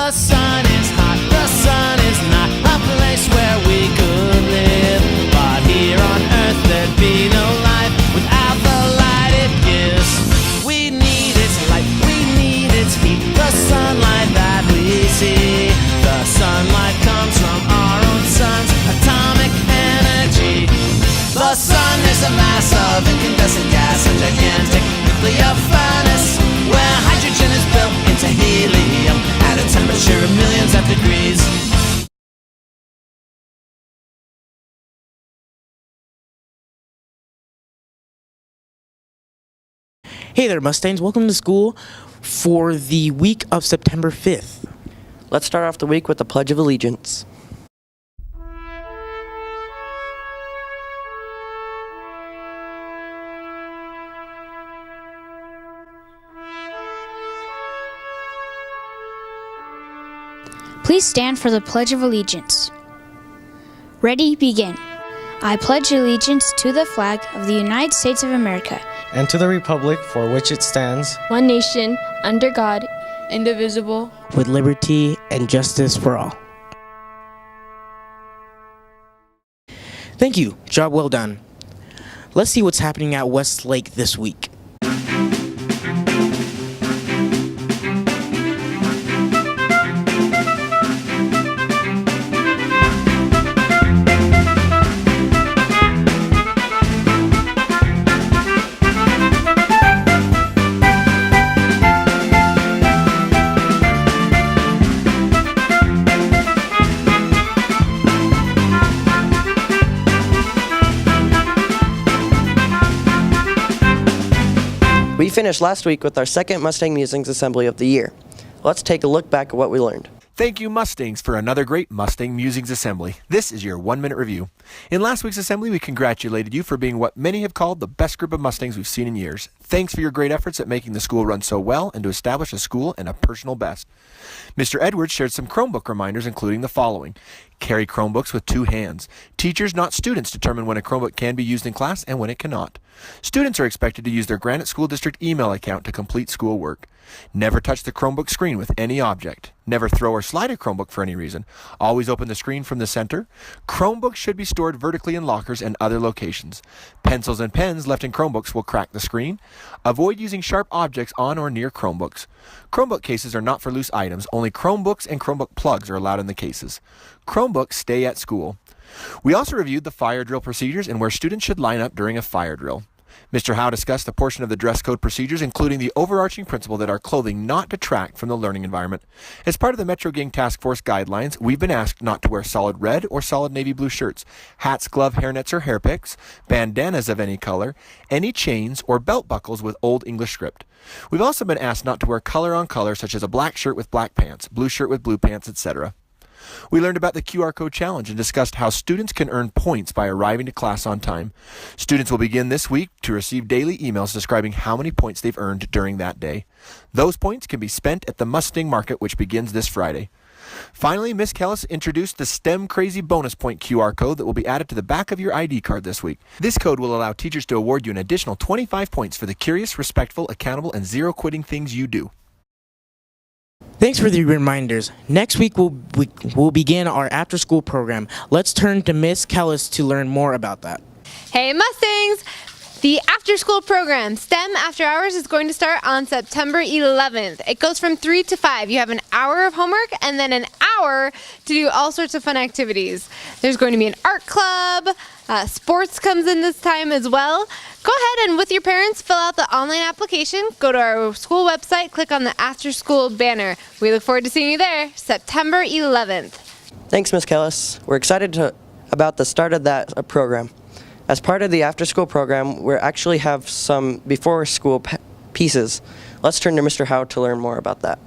The sun is hot, the sun is not a place where we could live. But here on earth there'd be no life without the light it gives. We need its light, we need its heat, the sunlight that we see. The sunlight comes from our own sun's atomic energy. The sun is a mass of incandescent gas, a gigantic nuclear furnace where hydrogen is built into helium at a temperature of millions of degrees. Hey there, Mustangs. Welcome to school for the week of September 5th. Let's start off the week with the Pledge of Allegiance. Please stand for the Pledge of Allegiance. Ready, begin. I pledge allegiance to the flag of the United States of America and to the republic for which it stands, one nation, under God, indivisible, with liberty and justice for all. Thank you. Job well done. Let's see what's happening at Westlake this week. We finished last week with our second Mustang Musings Assembly of the year. Let's take a look back at what we learned. Thank you, Mustangs, for another great Mustang Musings Assembly. This is your 1-minute review. In last week's assembly, we congratulated you for being what many have called the best group of Mustangs we've seen in years. Thanks for your great efforts at making the school run so well and to establish a school and a personal best. Mr. Edwards shared some Chromebook reminders, including the following. Carry Chromebooks with 2 hands. Teachers, not students, determine when a Chromebook can be used in class and when it cannot. Students are expected to use their Granite School District email account to complete schoolwork. Never touch the Chromebook screen with any object. Never throw or slide a Chromebook for any reason. Always open the screen from the center. Chromebooks should be stored vertically in lockers and other locations. Pencils and pens left in Chromebooks will crack the screen. Avoid using sharp objects on or near Chromebooks. Chromebook cases are not for loose items. Only Chromebooks and Chromebook plugs are allowed in the cases. Chromebooks stay at school. We also reviewed the fire drill procedures and where students should line up during a fire drill. Mr. Howe discussed the portion of the dress code procedures, including the overarching principle that our clothing not detract from the learning environment. As part of the Metro Gang Task Force guidelines, we've been asked not to wear solid red or solid navy blue shirts, hats, glove, hairnets, or hair picks, bandanas of any color, any chains, or belt buckles with Old English script. We've also been asked not to wear color on color, such as a black shirt with black pants, blue shirt with blue pants, etc. We learned about the QR code challenge and discussed how students can earn points by arriving to class on time. Students will begin this week to receive daily emails describing how many points they've earned during that day. Those points can be spent at the Mustang Market, which begins this Friday. Finally, Ms. Kellis introduced the STEM Crazy bonus point QR code that will be added to the back of your ID card this week. This code will allow teachers to award you an additional 25 points for the curious, respectful, accountable, and zero-quitting things you do. Thanks for the reminders. Next week, we'll begin our after-school program. Let's turn to Miss Kellis to learn more about that. Hey Mustangs! The after-school program, STEM After Hours, is going to start on September 11th. It goes from 3 to 5. You have an hour of homework and then an hour to do all sorts of fun activities. There's going to be an art club. Sports comes in this time as well. Go ahead and with your parents fill out the online application. Go to our school website, click on the after-school banner. We look forward to seeing you there, September 11th. Thanks, Ms. Kellis. We're excited about the start of that program. As part of the after-school program, we actually have some before-school pieces. Let's turn to Mr. Howe to learn more about that.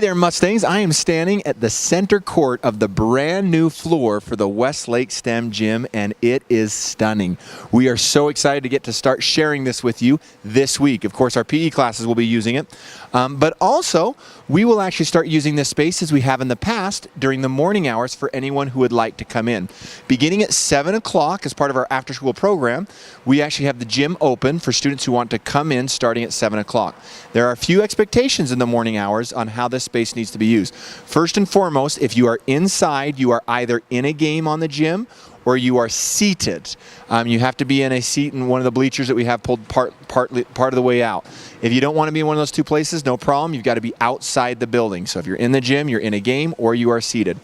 there, Mustangs. I am standing at the center court of the brand new floor for the Westlake STEM Gym, and it is stunning. We are so excited to get to start sharing this with you this week. Of course, our PE classes will be using it, but also we will actually start using this space as we have in the past during the morning hours for anyone who would like to come in. Beginning at 7 o'clock as part of our after-school program, we actually have the gym open for students who want to come in starting at 7 o'clock. There are a few expectations in the morning hours on how this space needs to be used. First and foremost, if you are inside, you are either in a game on the gym or you are seated. You have to be in a seat in one of the bleachers that we have pulled part of the way out. If you don't want to be in one of those two places, no problem. You've got to be outside the building. So if you're in the gym, you're in a game, or you are seated.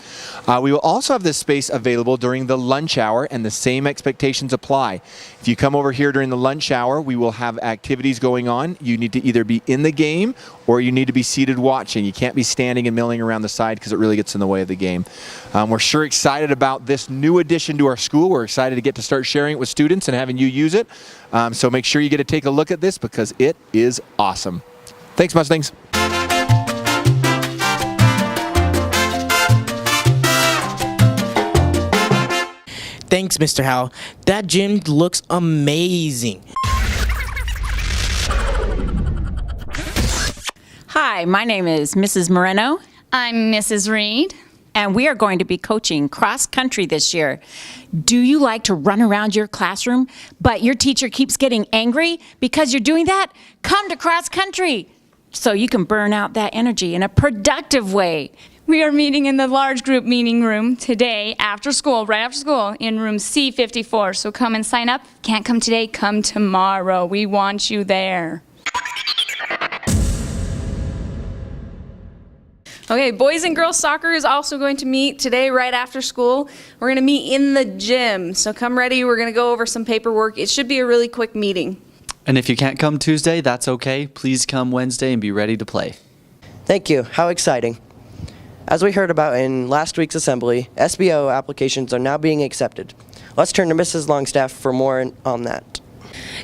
We will also have this space available during the lunch hour, and the same expectations apply. If you come over here during the lunch hour, we will have activities going on. You need to either be in the game or you need to be seated watching. You can't be standing and milling around the side because it really gets in the way of the game. We're sure excited about this new addition to our school. We're excited to get to start sharing it with students and having you use it. So make sure you get to take a look at this because it is awesome. Thanks, Mustangs. Thanks, Mr. Howell. That gym looks amazing. Hi, my name is Mrs. Moreno. I'm Mrs. Reed. And we are going to be coaching cross country this year. Do you like to run around your classroom, but your teacher keeps getting angry because you're doing that? Come to cross country so you can burn out that energy in a productive way. We are meeting in the large group meeting room today after school, right after school, in room C54. So come and sign up. Can't come today, come tomorrow. We want you there. Okay, boys and girls soccer is also going to meet today right after school. We're going to meet in the gym. So come ready. We're going to go over some paperwork. It should be a really quick meeting. And if you can't come Tuesday, that's okay. Please come Wednesday and be ready to play. Thank you. How exciting. As we heard about in last week's assembly, SBO applications are now being accepted. Let's turn to Mrs. Longstaff for more on that.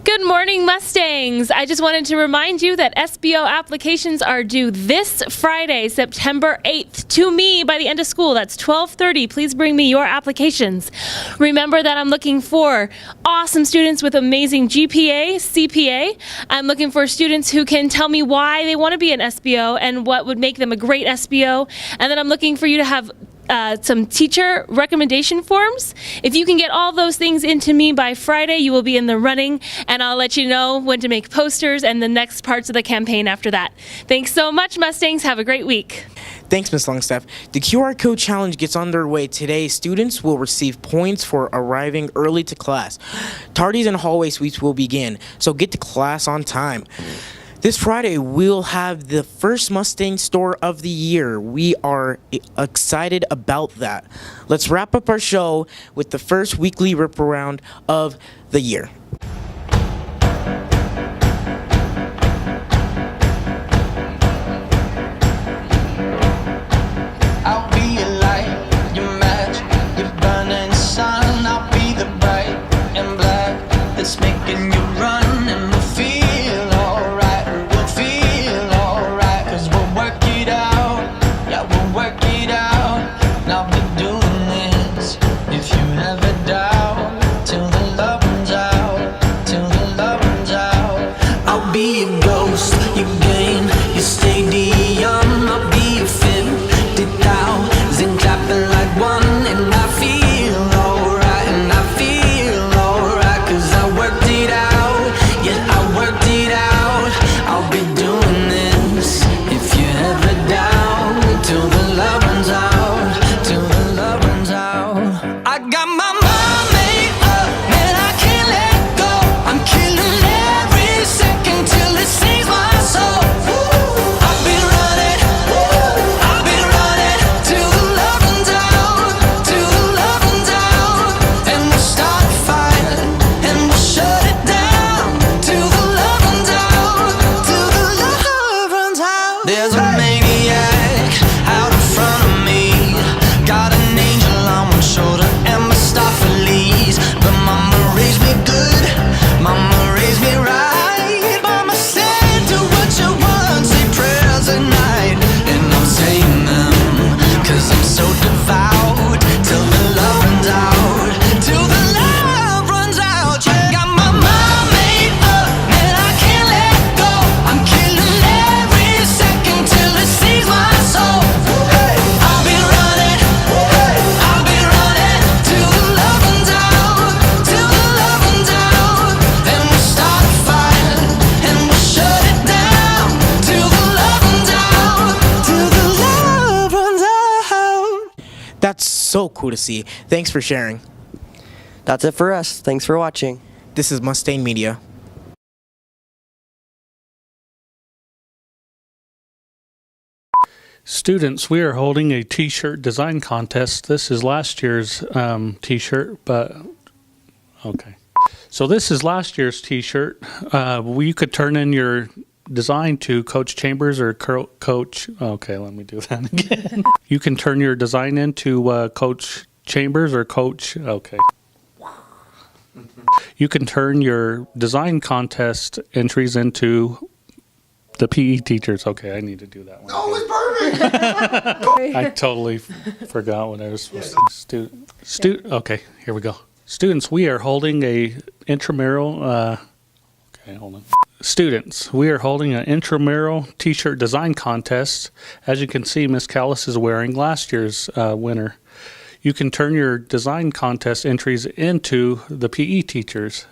Good morning, Mustangs. I just wanted to remind you that SBO applications are due this Friday, September 8th, to me by the end of school. That's 12:30. Please bring me your applications. Remember that I'm looking for awesome students with amazing GPA, CPA. I'm looking for students who can tell me why they want to be an SBO and what would make them a great SBO. And then I'm looking for you to have some teacher recommendation forms. If you can get all those things into me by Friday, you will be in the running, and I'll let you know when to make posters and the next parts of the campaign after that. Thanks so much, Mustangs. Have a great week. Thanks, Ms. Longstaff. The QR code challenge gets underway today. Students will receive points for arriving early to class. Tardies and hallway sweeps will begin, so get to class on time. This Friday, we'll have the first Mustang store of the year. We are excited about that. Let's wrap up our show with the first weekly rip around of the year. I'll be your light, your match, your burning sun. I'll be the bright and black that's making you run and we'll feel alright. We'll feel alright, 'cause we'll work it out. Yeah, we'll work it out. And I'll be doing this if you ever doubt. Till the love runs out, till the love runs out. I'll be your ghost, your game, your stadium. I'll be your 50,000 clapping like one. And I feel alright, and I feel alright, 'cause I worked it out. Yeah, I worked it out. I'll be doing this if you ever doubt. Till the love runs out, till the love runs out. I got my mind made up, man, I can't let go. I'm killing every second till it saves my soul. I've been running till the love runs out, till the love runs out. And we'll start a fire and we'll shut it down till the love runs out, till the love runs out. There's a maniac out in front of me, got an angel on one shoulder and Mustafa Lee's. But mama raised me good, mama raised me so cool to see. Thanks for sharing. That's it for us. Thanks for watching. This is Mustang Media. Students, we are holding a t-shirt design contest. This is last year's t-shirt, but okay. So this is last year's t-shirt. You could turn in your design to Coach Chambers or Coach, okay, let me do that again. You can turn your design into Coach Chambers or Coach, okay. You can turn your design contest entries into the PE teachers. Okay, I need to do that one. Oh, it's perfect! I totally forgot what I was supposed to do. Okay, here we go. Students, we are holding a intramural, okay, hold on. Students, we are holding an intramural t-shirt design contest. As you can see, Miss Callis is wearing last year's winner. You can turn your design contest entries into the PE teachers.